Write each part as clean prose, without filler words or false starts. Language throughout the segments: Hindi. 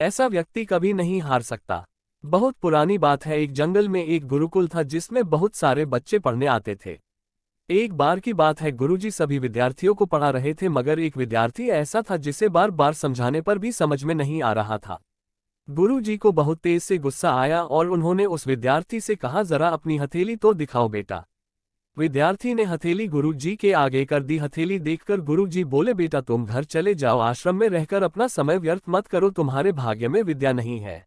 ऐसा व्यक्ति कभी नहीं हार सकता। बहुत पुरानी बात है, एक जंगल में एक गुरुकुल था जिसमें बहुत सारे बच्चे पढ़ने आते थे। एक बार की बात है, गुरुजी सभी विद्यार्थियों को पढ़ा रहे थे, मगर एक विद्यार्थी ऐसा था जिसे बार बार समझाने पर भी समझ में नहीं आ रहा था। गुरुजी को बहुत तेज से गुस्सा आया और उन्होंने उस विद्यार्थी से कहा, जरा अपनी हथेली तो दिखाओ बेटा। विद्यार्थी ने हथेली गुरुजी के आगे कर दी। हथेली देखकर गुरुजी बोले, बेटा तुम घर चले जाओ, आश्रम में रहकर अपना समय व्यर्थ मत करो, तुम्हारे भाग्य में विद्या नहीं है।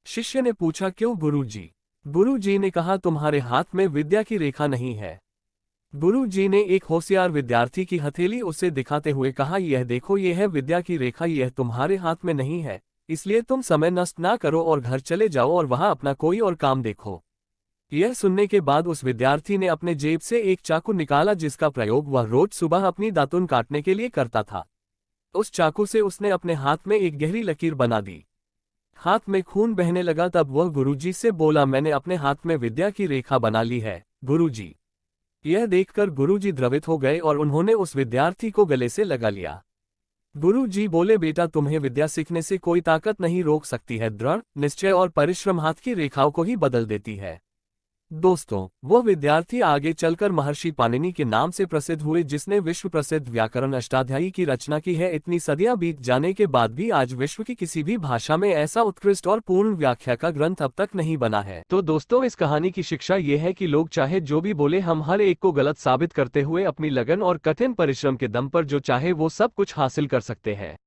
शिष्य ने पूछा, क्यों गुरुजी? गुरुजी ने कहा, तुम्हारे हाथ में विद्या की रेखा नहीं है। गुरुजी ने एक होशियार विद्यार्थी की हथेली उसे दिखाते हुए कहा, यह देखो, यह है विद्या की रेखा, यह तुम्हारे हाथ में नहीं है, इसलिए तुम समय नष्ट ना करो और घर चले जाओ और वहां अपना कोई और काम देखो। यह सुनने के बाद उस विद्यार्थी ने अपने जेब से एक चाकू निकाला जिसका प्रयोग वह रोज सुबह अपनी दातुन काटने के लिए करता था। उस चाकू से उसने अपने हाथ में एक गहरी लकीर बना दी। हाथ में खून बहने लगा। तब वह गुरुजी से बोला, मैंने अपने हाथ में विद्या की रेखा बना ली है गुरुजी। यह देखकर गुरुजी द्रवित हो गए और उन्होंने उस विद्यार्थी को गले से लगा लिया। गुरुजी बोले, बेटा तुम्हें विद्या सीखने से कोई ताकत नहीं रोक सकती है, दृढ़ निश्चय और परिश्रम हाथ की रेखाओं को ही बदल देती है। दोस्तों, वह विद्यार्थी आगे चलकर महर्षि पाणिनि के नाम से प्रसिद्ध हुए, जिसने विश्व प्रसिद्ध व्याकरण अष्टाध्यायी की रचना की है। इतनी सदियां बीत जाने के बाद भी आज विश्व की किसी भी भाषा में ऐसा उत्कृष्ट और पूर्ण व्याख्या का ग्रंथ अब तक नहीं बना है। तो दोस्तों, इस कहानी की शिक्षा ये है कि लोग चाहे जो भी बोले, हम हर एक को गलत साबित करते हुए अपनी लगन और कठिन परिश्रम के दम पर जो चाहे वो सब कुछ हासिल कर सकते हैं।